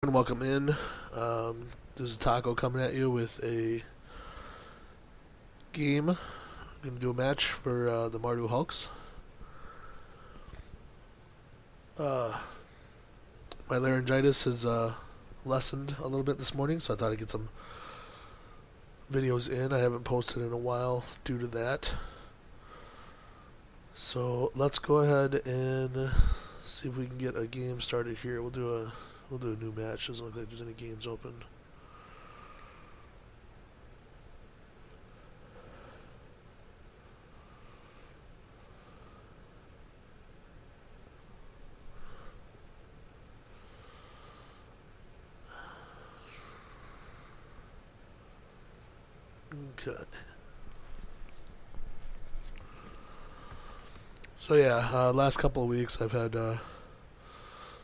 And welcome in. This is Taco coming at you with a game. I'm going to do a match for the Mardu Hulks. My laryngitis has lessened a little bit this morning, so I thought I'd get some videos in. I haven't posted in a while due to that. So let's go ahead and see if we can get a game started here. We'll do a new match. Doesn't look like there's any games open. Okay. So yeah, last couple of weeks I've had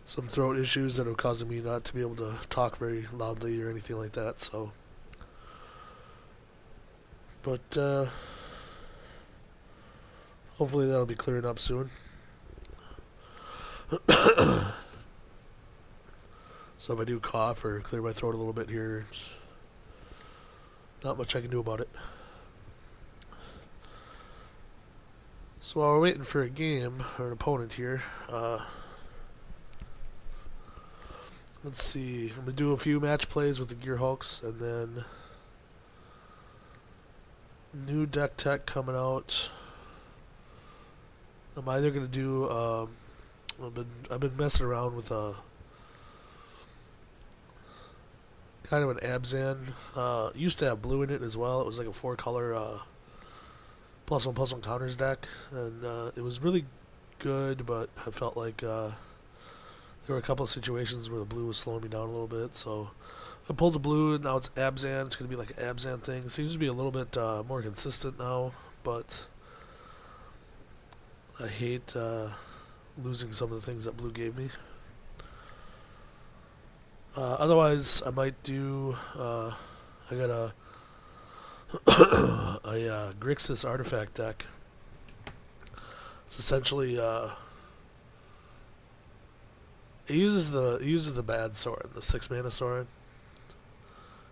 some throat issues that are causing me not to be able to talk very loudly or anything like that. So, but hopefully that'll be clearing up soon. So if I do cough or clear my throat a little bit here, it's not much I can do about it. So while we're waiting for a game or an opponent here, let's see. I'm gonna do a few match plays with the Gear Hulks, and then new deck tech coming out. I'm either gonna do. I've been messing around with a kind of an Abzan. Used to have blue in it as well. It was like a 4-color +1/+1 counters deck, and it was really good. But I felt like there were a couple of situations where the blue was slowing me down a little bit. So I pulled the blue, and now it's Abzan. It's going to be like an Abzan thing. It seems to be a little bit more consistent now, but I hate losing some of the things that blue gave me. Otherwise, I might do. I got a Grixis artifact deck. It's essentially it uses the bad sword, the 6-mana sword.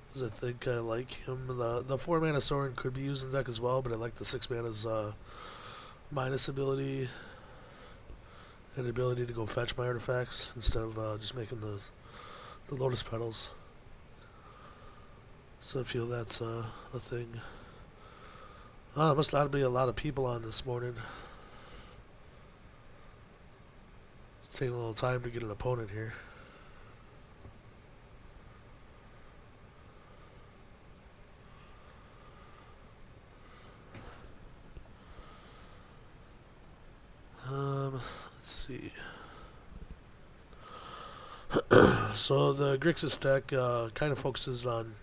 Because I think I like him. The 4-mana sword could be used in the deck as well, but I like the 6-mana's minus ability and ability to go fetch my artifacts instead of just making the Lotus Petals. So I feel that's a thing. There must not be a lot of people on this morning. It's taking a little time to get an opponent here. Let's see. So the Grixis deck kind of focuses on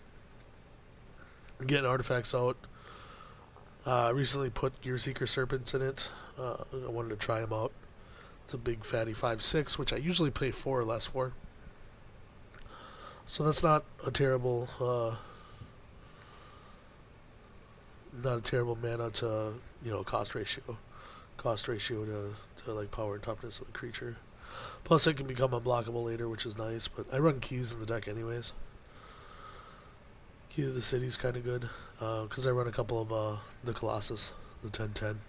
getting artifacts out. I recently put Gearseeker Serpents in it. I wanted to try them out. It's a big fatty 5/6, which I usually play 4 or less for. So that's not a terrible mana to cost ratio. Cost ratio to like power and toughness of a creature. Plus, it can become unblockable later, which is nice. But I run keys in the deck anyways. Key to the City's kind of good because I run a couple of the Colossus, the 10/10.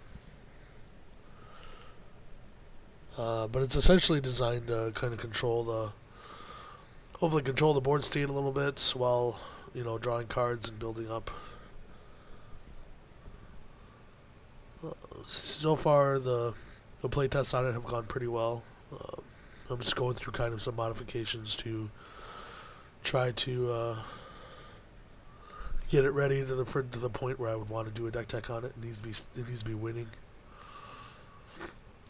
But it's essentially designed to kind of hopefully control the board state a little bit while drawing cards and building up. So far, the playtests on it have gone pretty well. I'm just going through kind of some modifications to try to get it ready to the point where I would want to do a deck tech on it. It needs to be winning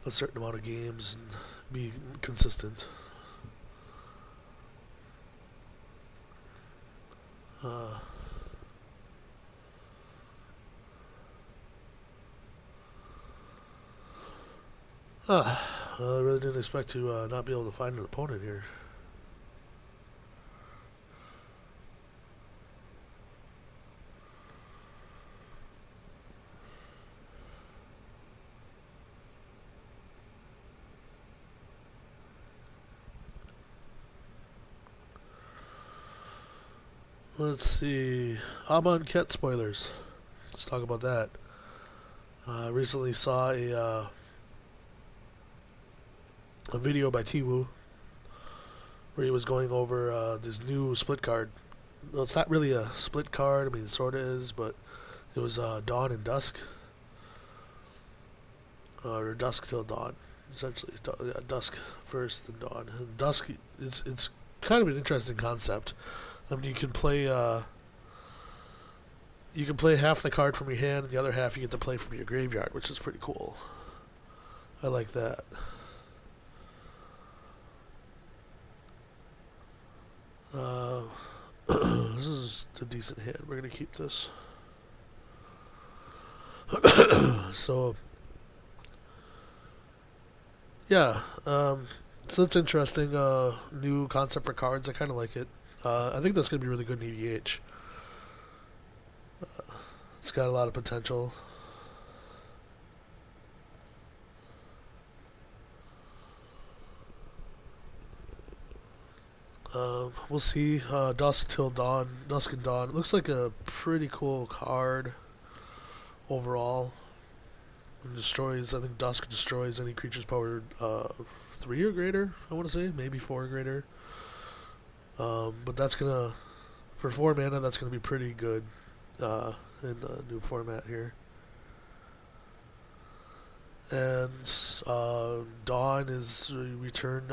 a certain amount of games and be consistent. I really didn't expect to not be able to find an opponent here. Let's see. Amon Ket spoilers. Let's talk about that. I recently saw a video by Tiwu where he was going over this new split card. Well, it's not really a split card. I mean, it sort of is, but it was Dawn and Dusk, or Dusk till Dawn. Essentially, Dusk first, then Dawn. And Dusk, it's kind of an interesting concept. I mean, you can play half the card from your hand, and the other half you get to play from your graveyard, which is pretty cool. I like that. This is a decent hand. We're gonna keep this. So, yeah. So that's interesting. New concept for cards. I kind of like it. I think that's gonna be really good in EDH. It's got a lot of potential. We'll see. Dusk till Dawn, Dusk and Dawn. It looks like a pretty cool card overall. And destroys. I think Dusk destroys any creature's power 3 or greater. I want to say maybe 4 or greater. But that's gonna, for 4 mana, that's gonna be pretty good in the new format here. And Dawn is you return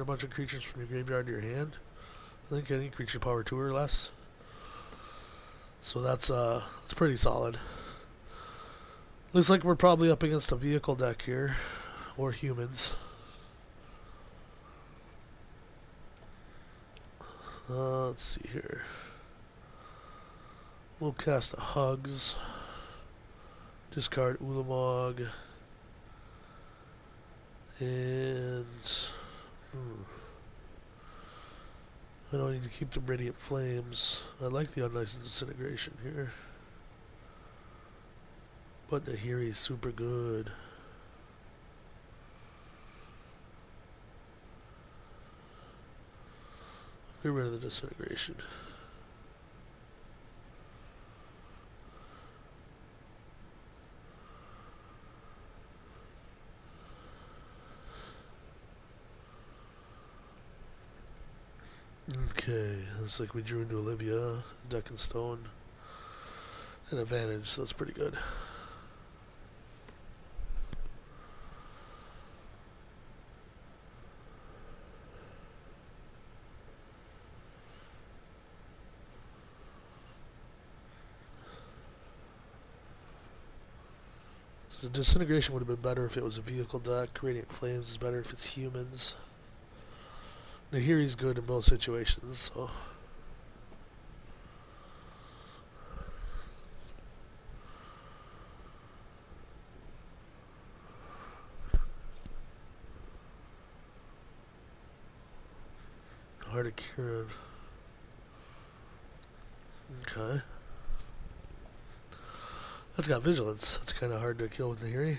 a bunch of creatures from your graveyard to your hand. I think any creature power 2 or less. So that's pretty solid. Looks like we're probably up against a vehicle deck here, or humans. Let's see here. We'll cast a Hugs. Discard Ulamog. And I don't need to keep the Radiant Flames. I like the Unlicensed Disintegration here. But Nahiri's super good. Get rid of the Disintegration. Okay, looks like we drew into Olivia, Deck and Stone, and Advantage, so that's pretty good. So Disintegration would have been better if it was a vehicle deck. Radiant Flames is better if it's humans. Nahiri's good in both situations, so. Heart of Kirin. Okay. That's got Vigilance. That's kind of hard to kill with Nahiri.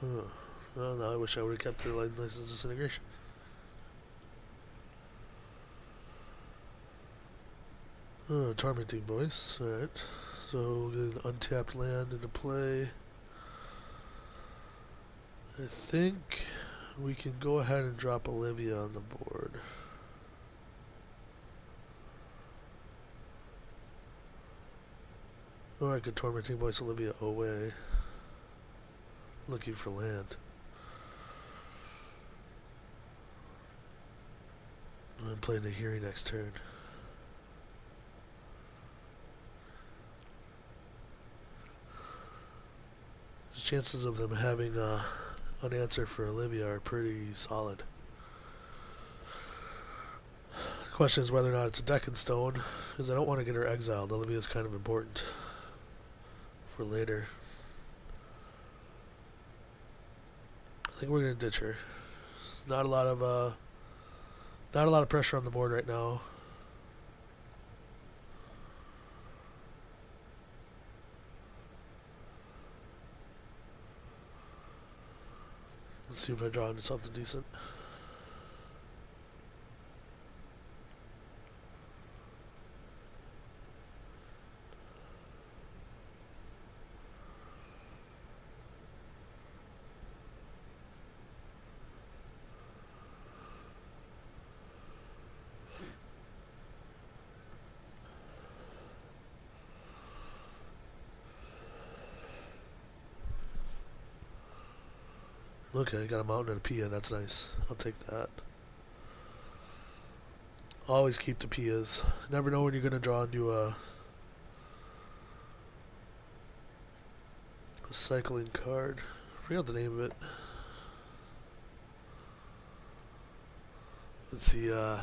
Well, now I wish I would have kept the License Disintegration. Tormenting Voice. Alright. So we'll get an untapped land into play. I think we can go ahead and drop Olivia on the board. Or I could Tormenting Voice Olivia away. Looking for land. I'm playing Nahiri next turn. The chances of them having an answer for Olivia are pretty solid. The question is whether or not it's a Deck and Stone, because I don't want to get her exiled. Olivia is kind of important for later. I think we're gonna ditch her. Not a lot of pressure on the board right now. Let's see if I draw into something decent. Okay, got a mountain and a Pia. That's nice. I'll take that. Always keep the Pias. Never know when you're going to draw into a cycling card. I forgot the name of it. It's the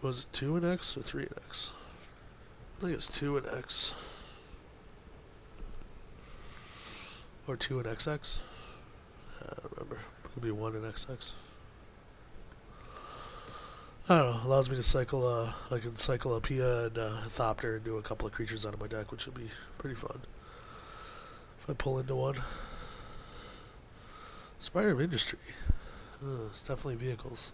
was it 2 and X or 3 and X? I think it's 2 and X. Or 2 and XX? I don't remember. It could be 1 and XX. I don't know. Allows me to cycle. I can cycle a Pia and a Thopter and do a couple of creatures out of my deck, which would be pretty fun. If I pull into one. Spire of Industry. It's definitely vehicles.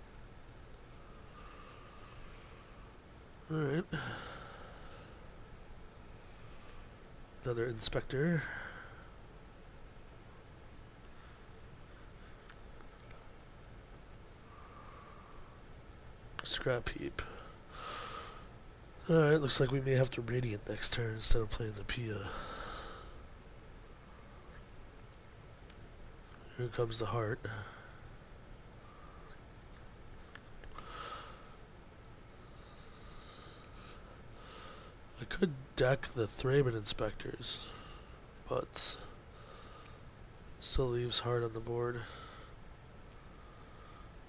Alright. Another Inspector. Scrap Heap. Alright, looks like we may have to Radiant next turn instead of playing the Pia. Here comes the Heart. I could deck the Thraben Inspectors, but still leaves Heart on the board.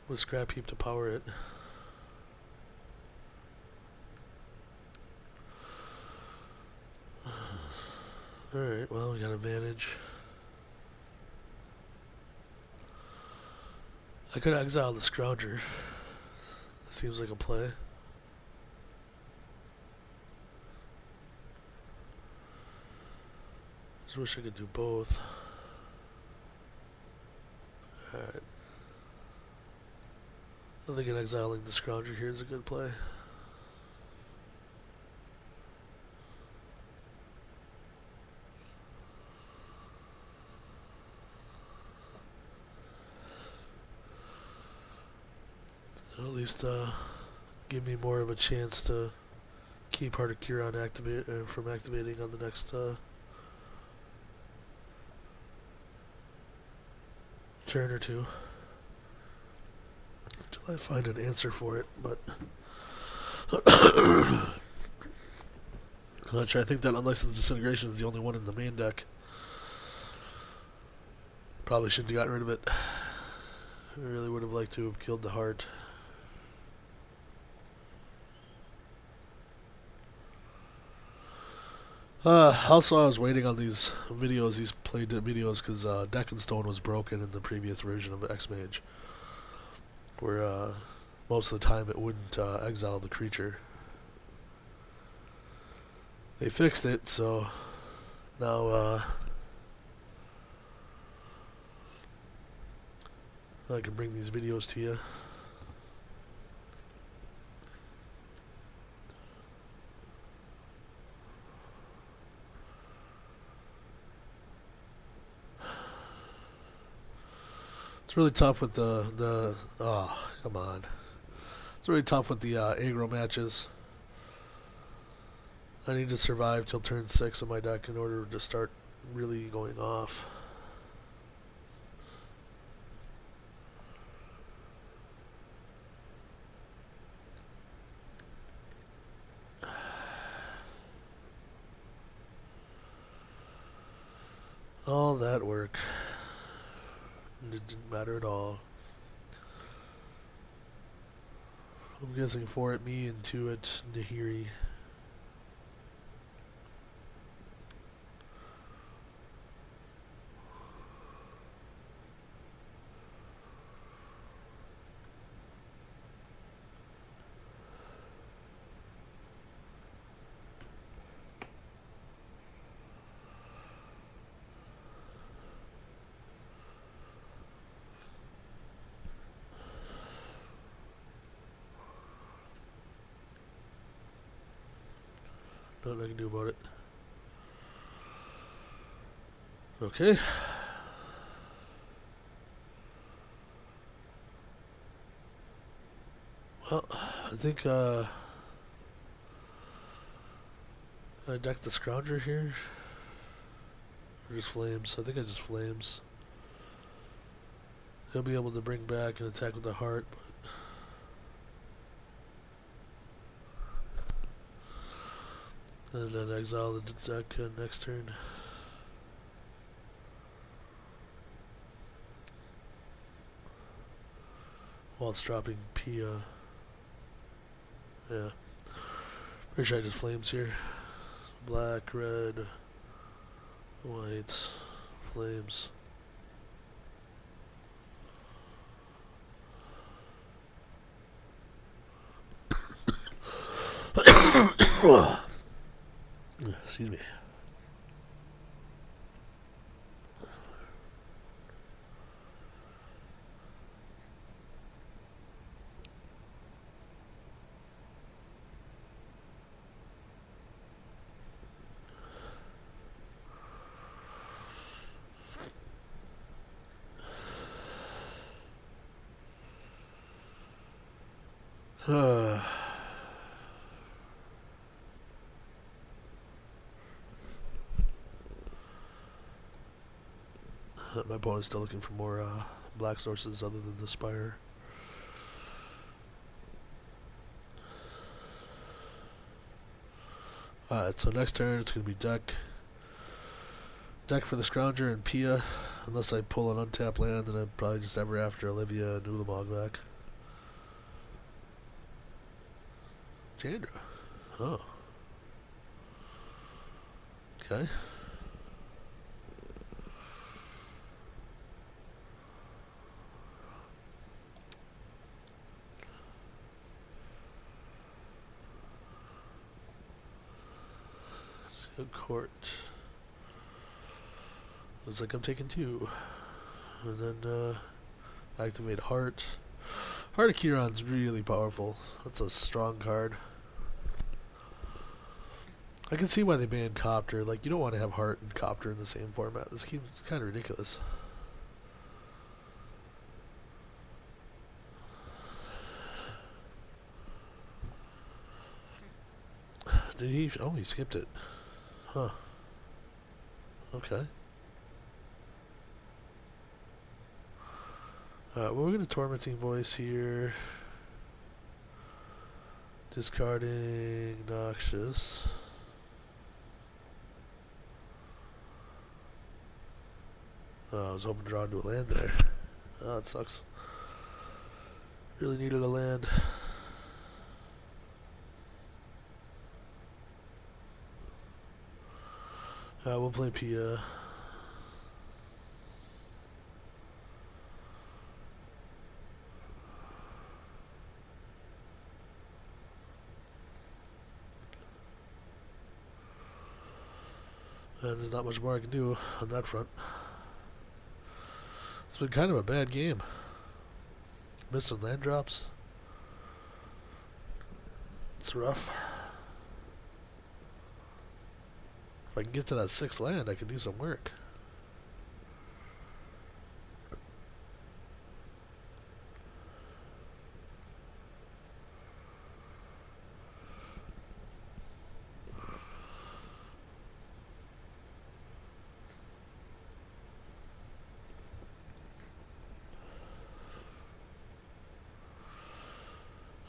With Scrap Heap to power it. Alright, well, we got advantage. I could exile the Scrounger. That seems like a play. Just wish I could do both. Alright. I think exiling the Scrounger here is a good play. At least give me more of a chance to keep Heart of Kiron from activating on the next turn or two. Until I find an answer for it, but I'm not sure. I think that Unlicensed Disintegration is the only one in the main deck. Probably shouldn't have gotten rid of it. I really would have liked to have killed the Heart. Also, I was waiting on these videos, these played videos, because Deck and Stone was broken in the previous version of X-Mage, where most of the time it wouldn't exile the creature. They fixed it, so now I can bring these videos to you. It's really tough with the oh, come on. It's really tough with the aggro matches. I need to survive till turn 6 of my deck in order to start really going off. All that work. It didn't matter at all. I'm guessing 4 at me and 2 at Nahiri. Nothing I can do about it. Okay. Well, I think I decked the Scrounger here. Or just Flames. I think I just Flames. He'll be able to bring back and attack with the heart, but and then exile the deck next turn. While it's dropping Pia. Yeah. Pretty sure I just Flames here. Black, red, white, Flames. Excuse me. My opponent's still looking for more black sources other than the Spire. Alright, so next turn it's going to be deck. Deck for the Scrounger and Pia. Unless I pull an untapped land, then I'd probably just ever after Olivia and Ulamog back. Chandra. Oh. Okay. Let's go court. Looks like I'm taking 2. And then activate Heart. Heart of Kieran's really powerful. That's a strong card. I can see why they banned Copter. Like, you don't want to have Heart and Copter in the same format. This game's kind of ridiculous. Did he? Oh, he skipped it. Huh. Okay. Well, we're going to Tormenting Voice here. Discarding Noxious. Oh, I was hoping to draw into a land there. Oh, it sucks. Really needed a land. We'll play Pia. And there's not much more I can do on that front. It's been kind of a bad game. Missed some land drops. It's rough. If I can get to that 6th land, I can do some work.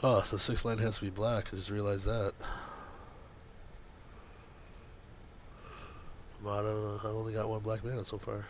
Oh, the 6th land has to be black. I just realized that. Mardu, I only got 1 black mana so far.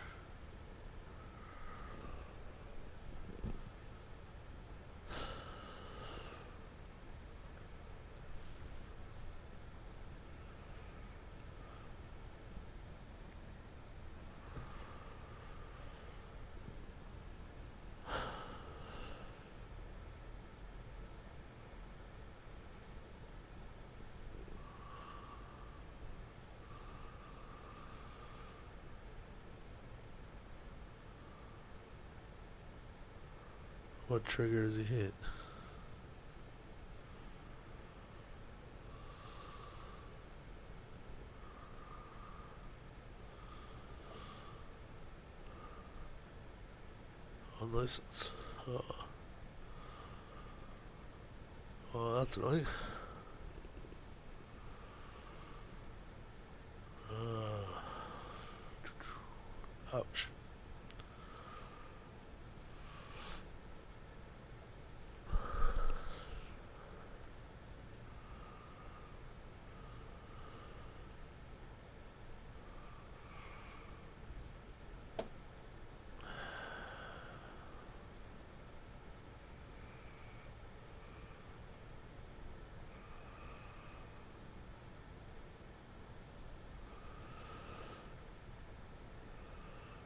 What trigger does he hit? Unlicensed. Oh, that's annoying. Ouch.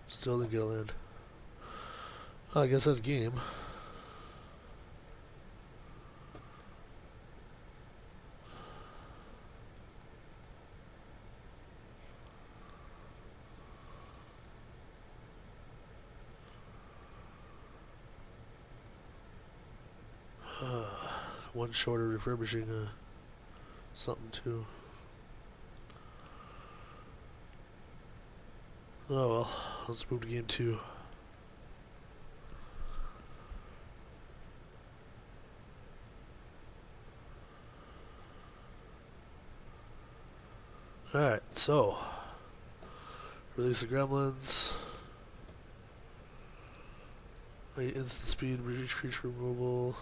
Still didn't get a land. Oh, I guess that's game. One shorter refurbishing something too. Oh well, let's move to game 2. Alright, so release the gremlins. Instant speed, creature removal.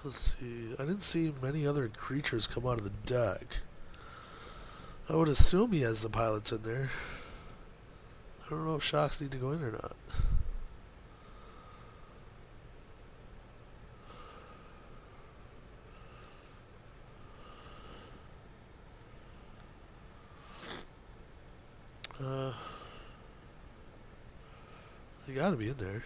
Let's see. I didn't see many other creatures come out of the deck. I would assume he has the pilots in there. I don't know if shocks need to go in or not. They gotta be in there.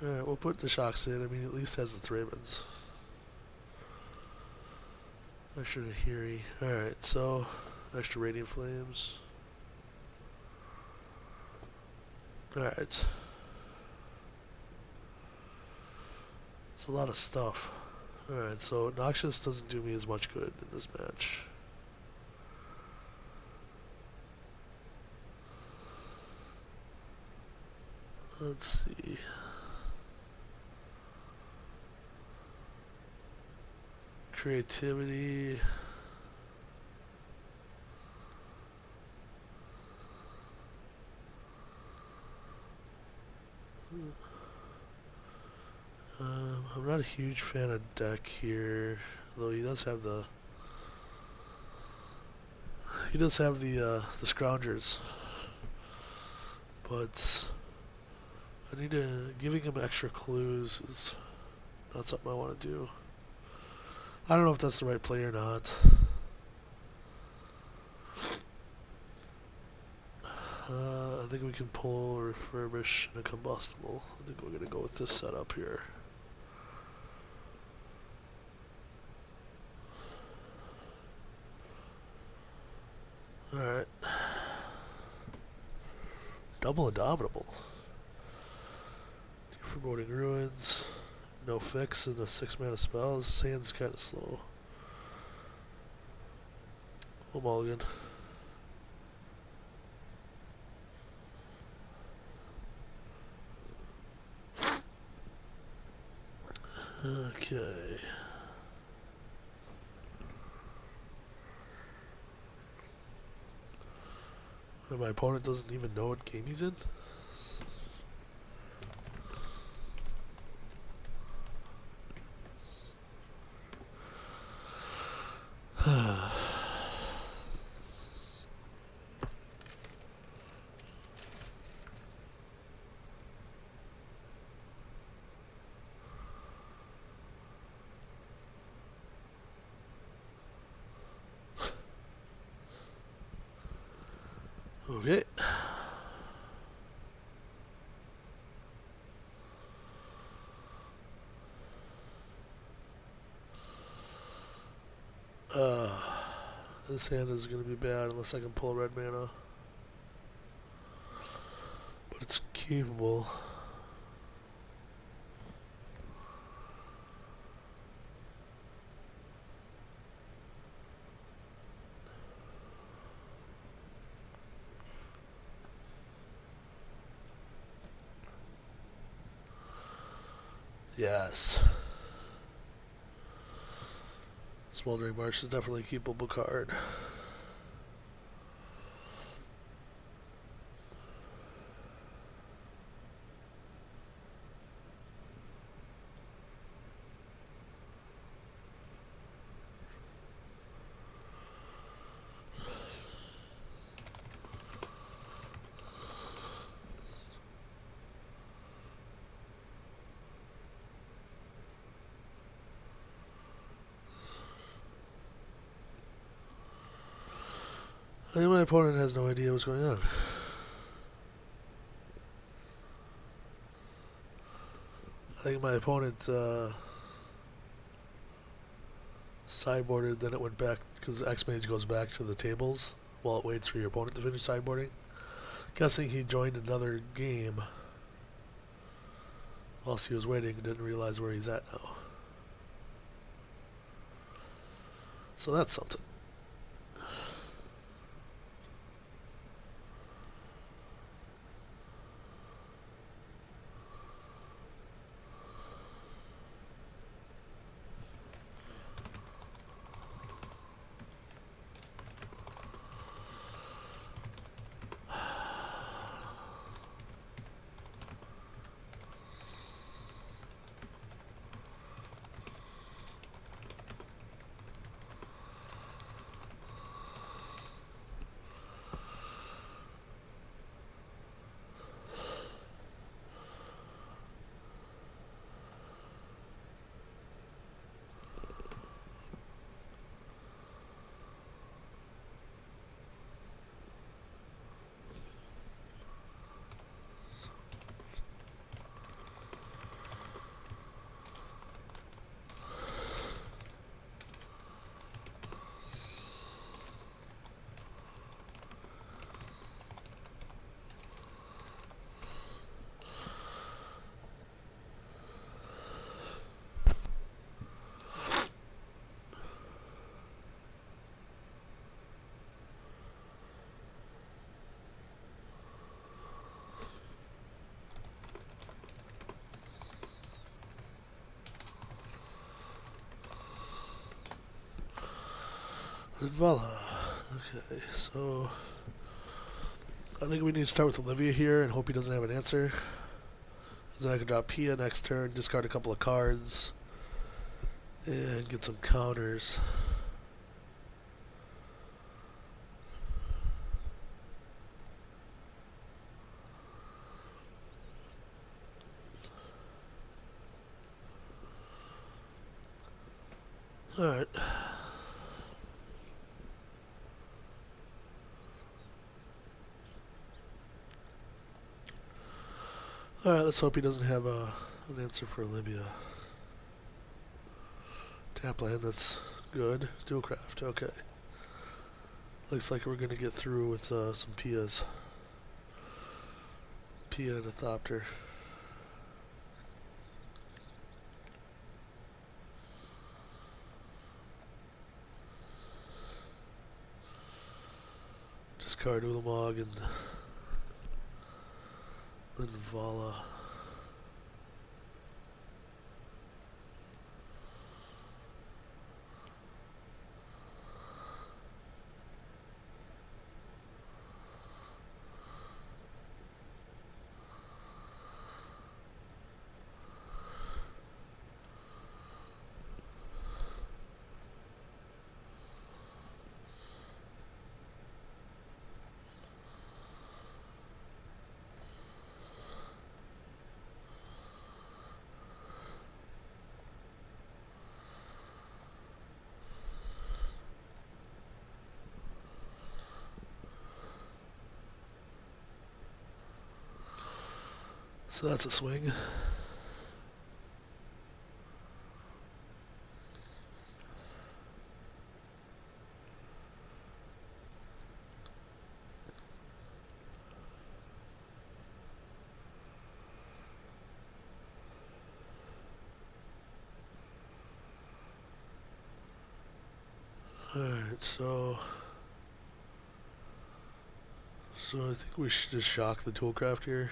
Alright, we'll put the shocks in. I mean, at least has the Thrabins. Extra Nahiri. Alright, so extra Radiant Flames. Alright. It's a lot of stuff. Alright, so Noxious doesn't do me as much good in this match. Let's see. Creativity. I'm not a huge fan of deck here, although he does have the Scroungers, but I need to giving him extra clues is not something I want to do. I don't know if that's the right play or not. I think we can pull a refurbish and a combustible. I think we're gonna go with this setup here. Alright. Double Indomitable. 2 Foreboding Ruins. No fix and a 6-mana spell. This sand's kind of slow. Well, mulligan. Okay. And my opponent doesn't even know what game he's in? Okay. This hand is going to be bad unless I can pull red mana. But it's capable. Yes. Smoldering Marsh is definitely a keepable card. I think my opponent has no idea what's going on. I think my opponent sideboarded, then it went back, because X-Mage goes back to the tables while it waits for your opponent to finish sideboarding. Guessing he joined another game whilst he was waiting and didn't realize where he's at now. So that's something. Vala. Okay, so I think we need to start with Olivia here and hope he doesn't have an answer. Then I can drop Pia next turn, discard a couple of cards, and get some counters. Alright. Alright, let's hope he doesn't have an answer for Olivia. Tap land, that's good. Dual craft, okay. Looks like we're going to get through with some Pias. Pia and a Thopter. Discard Ulamog and then Vala. So that's a swing. Alright, so I think we should just shock the Toolcraft here.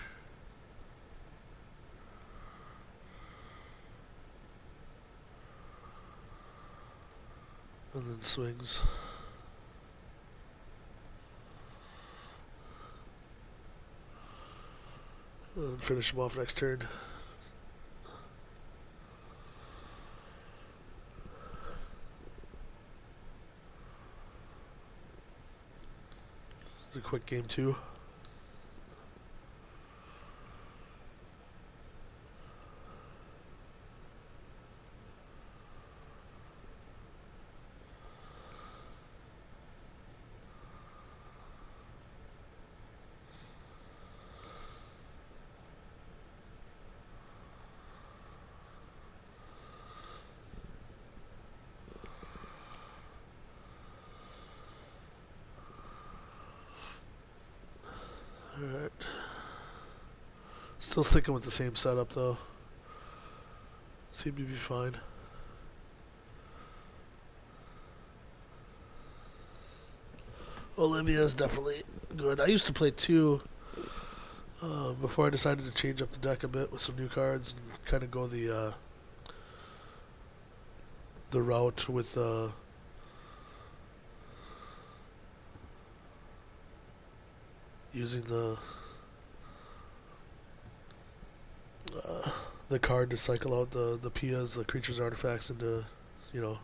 And then swings. And then finish him off next turn. It's a quick game too. Alright. Still sticking with the same setup though. Seem to be fine. Olivia is definitely good. I used to play two before I decided to change up the deck a bit with some new cards and kind of go the route with using the card to cycle out the Pias, the creatures' artifacts, into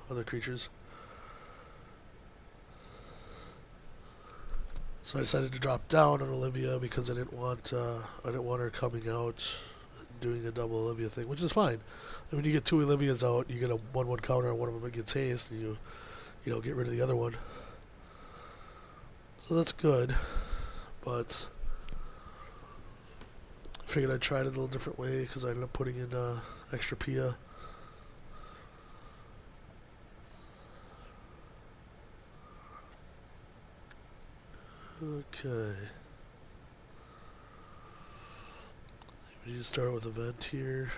other creatures. So I decided to drop down on Olivia because I didn't want her coming out and doing a double Olivia thing, which is fine. I mean, you get two Olivias out, you get a 1/1 counter on one of them, gets haste, and you get rid of the other one. So that's good, but I figured I'd try it a little different way because I ended up putting in extra Pia. Okay. We need to start with a vent here.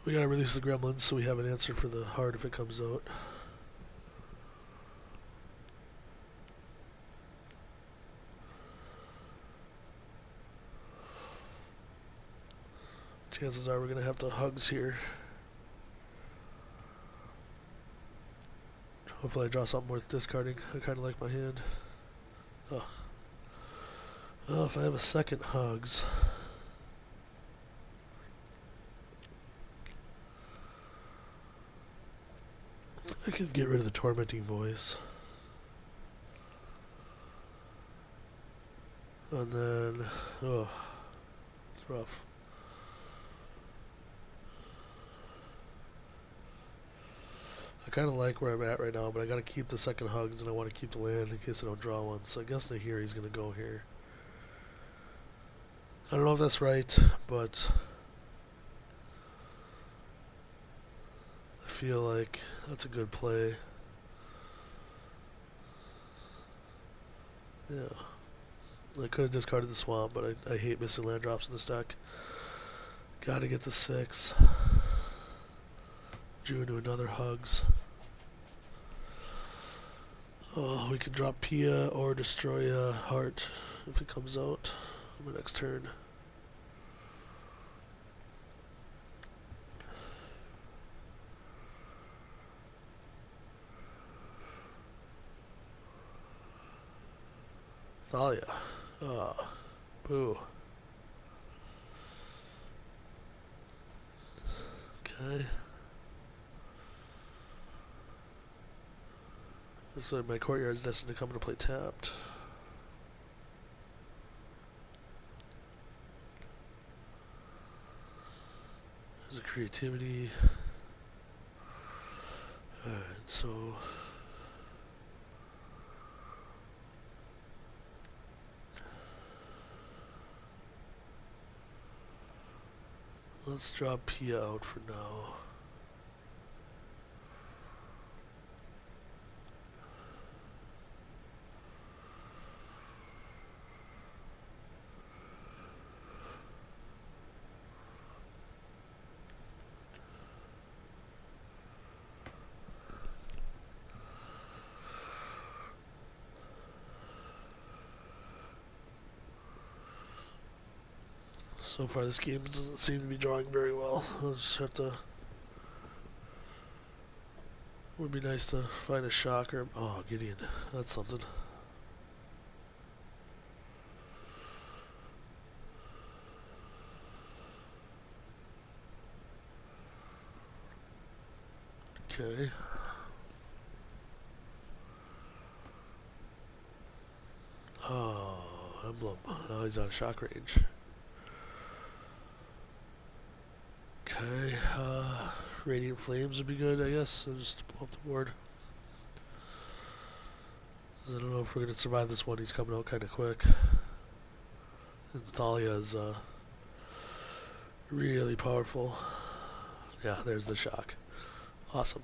We gotta release the gremlins so we have an answer for the heart if it comes out. Chances are we're going to have the hugs here. Hopefully I draw something worth discarding. I kind of like my hand. Oh, if I have a second hugs. I could get rid of the tormenting voice. And then, it's rough. I kind of like where I'm at right now, but I got to keep the second hugs, and I want to keep the land in case I don't draw one. So I guess he's going to go here. I don't know if that's right, but I feel like that's a good play. Yeah. I could have discarded the swamp, but I hate missing land drops in this deck. Got to get the 6. Drew into another hugs. Oh, we can drop Pia or destroy a heart if it comes out on the next turn. Thalia. Boo. Okay. Looks like my courtyard's destined to come into play tapped. There's a creativity. Alright, so let's drop Pia out for now. So far, this game doesn't seem to be drawing very well. I'll just have to. Would be nice to find a shocker. Oh, Gideon. That's something. Okay. Oh, emblem. Now he's out of shock range. Okay. Radiant Flames would be good, I guess. So just blow up the board. I don't know if we're going to survive this one. He's coming out kind of quick. And Thalia is really powerful. Yeah, there's the shock. Awesome.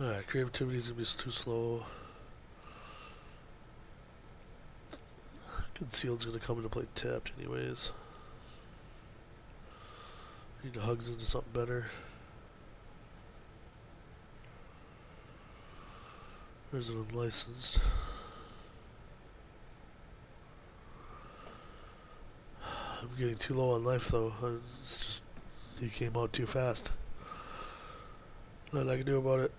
Alright, creativity's gonna be too slow. Concealed's gonna come into play tapped anyways. Need to hugs into something better. There's an unlicensed. I'm getting too low on life though. It's just he came out too fast. Nothing I can do about it.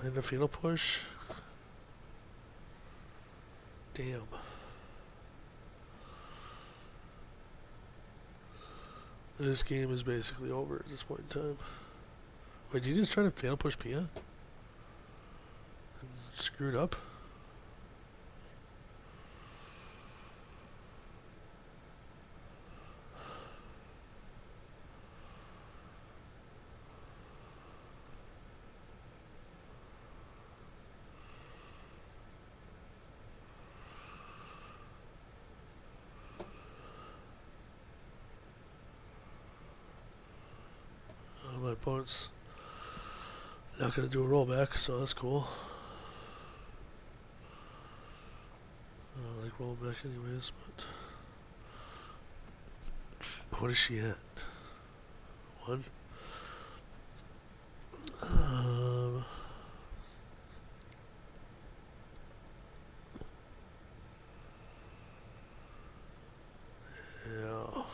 In the final push. Damn. This game is basically over at this point in time. Wait, did you just try to fail push Pia? And screwed up? My opponent's not going to do a rollback, so that's cool. I like rollback anyways, but... What is she at? 1? Yeah.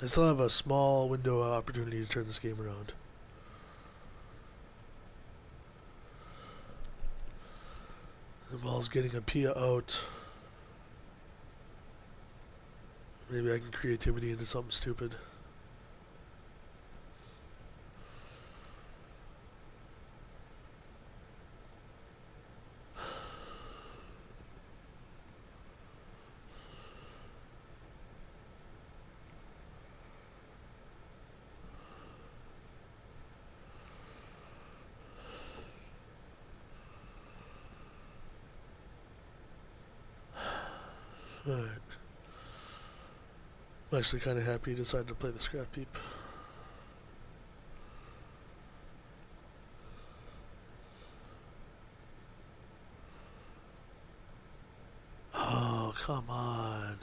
I still have a small window of opportunity to turn this game around. It involves getting a Pia out. Maybe I can creativity into something stupid. Alright. I'm actually kind of happy he decided to play the scrap heap. Oh, come on.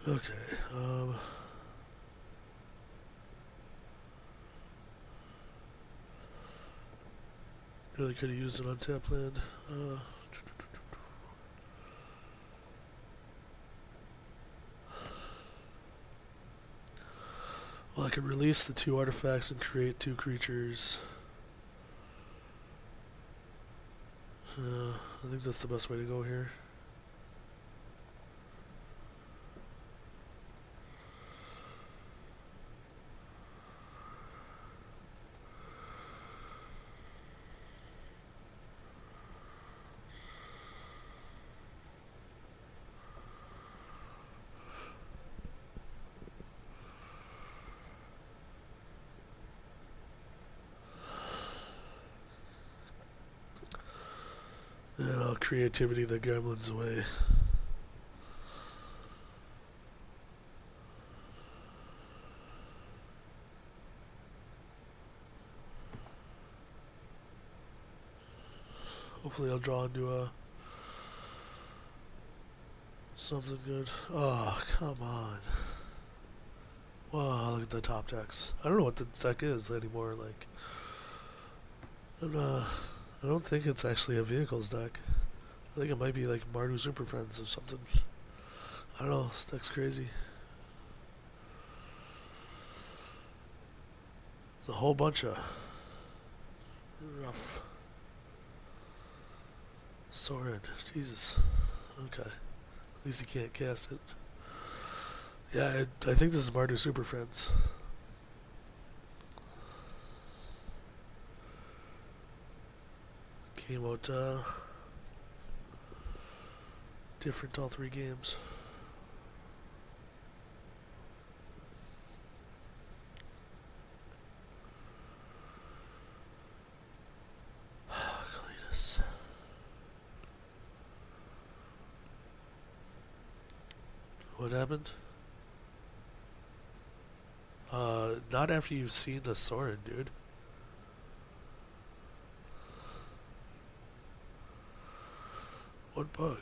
Okay, really could have used an untapped land. Well, I could release the 2 artifacts and create 2 creatures. I think that's the best way to go here. And I'll creativity the gremlins away. Hopefully I'll draw into something good. Oh, come on. Wow, look at the top decks. I don't know what the deck is anymore. Like, I don't think it's actually a vehicles deck. I think it might be like Mardu Superfriends or something. I don't know. This deck's crazy. It's a whole bunch of rough. Sword. Jesus. Okay. At least he can't cast it. Yeah, I think this is Mardu Superfriends. Came out different all 3 games. Cletus. What happened? Not after you've seen the sword, dude. What bug?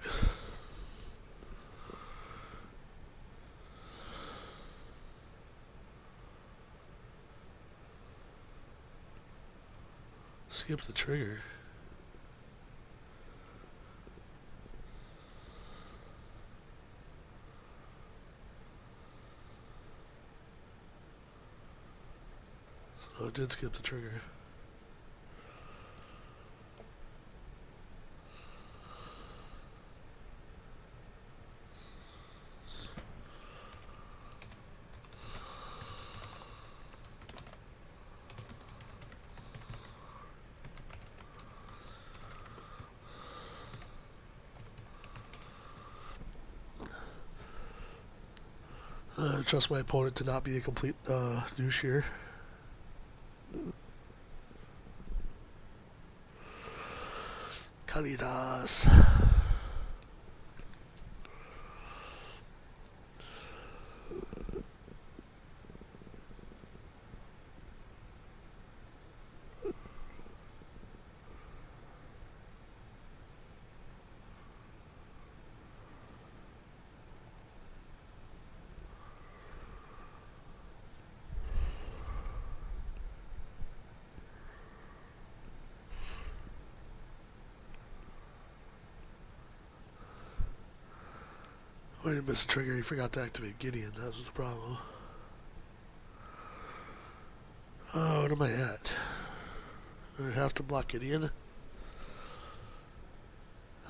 Skip the trigger. Oh, it did skip the trigger. I trust my opponent to not be a complete douche here. Calidas. Oh, I didn't miss a trigger. He forgot to activate Gideon. That was the problem. Oh, what am I at? I have to block Gideon.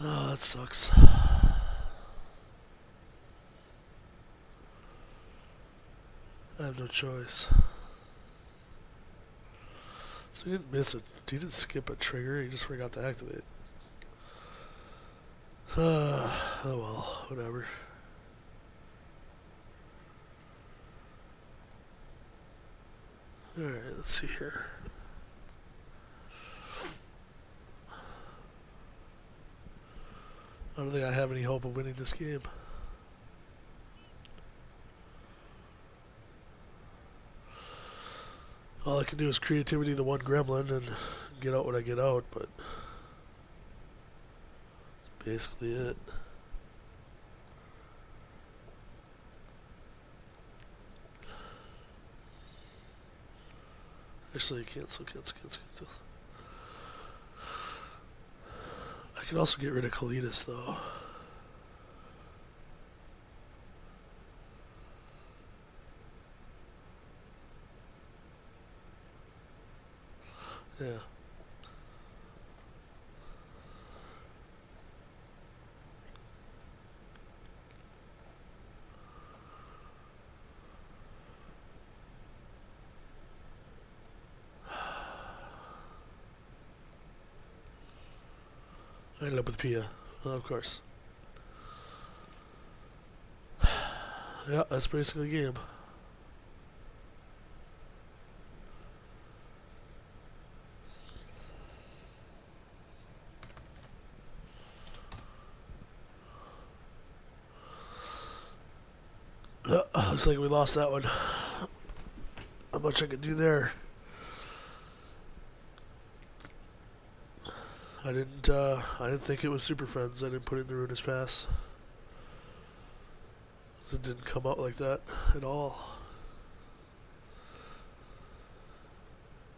Oh, that sucks. I have no choice. So he didn't miss it. He didn't skip a trigger. He just forgot to activate. Oh well, whatever. Alright, let's see here. I don't think I have any hope of winning this game. All I can do is creativity the one gremlin and get out what I get out, but that's basically it. Actually, cancel. I can also get rid of Kalidas, though. Yeah. I ended up with Pia. Well, of course. Yeah, that's basically the game. Looks like we lost that one. Not much I could do there. I didn't think it was Superfriends. I didn't put it in the Ruinous Pass. It didn't come out like that at all.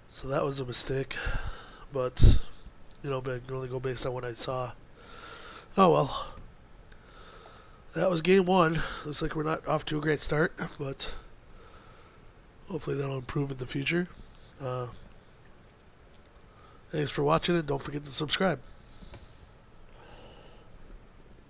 So that was a mistake. But, you know, I can only go based on what I saw. Oh well. That was game one. Looks like we're not off to a great start, but hopefully that'll improve in the future. Thanks for watching, and don't forget to subscribe.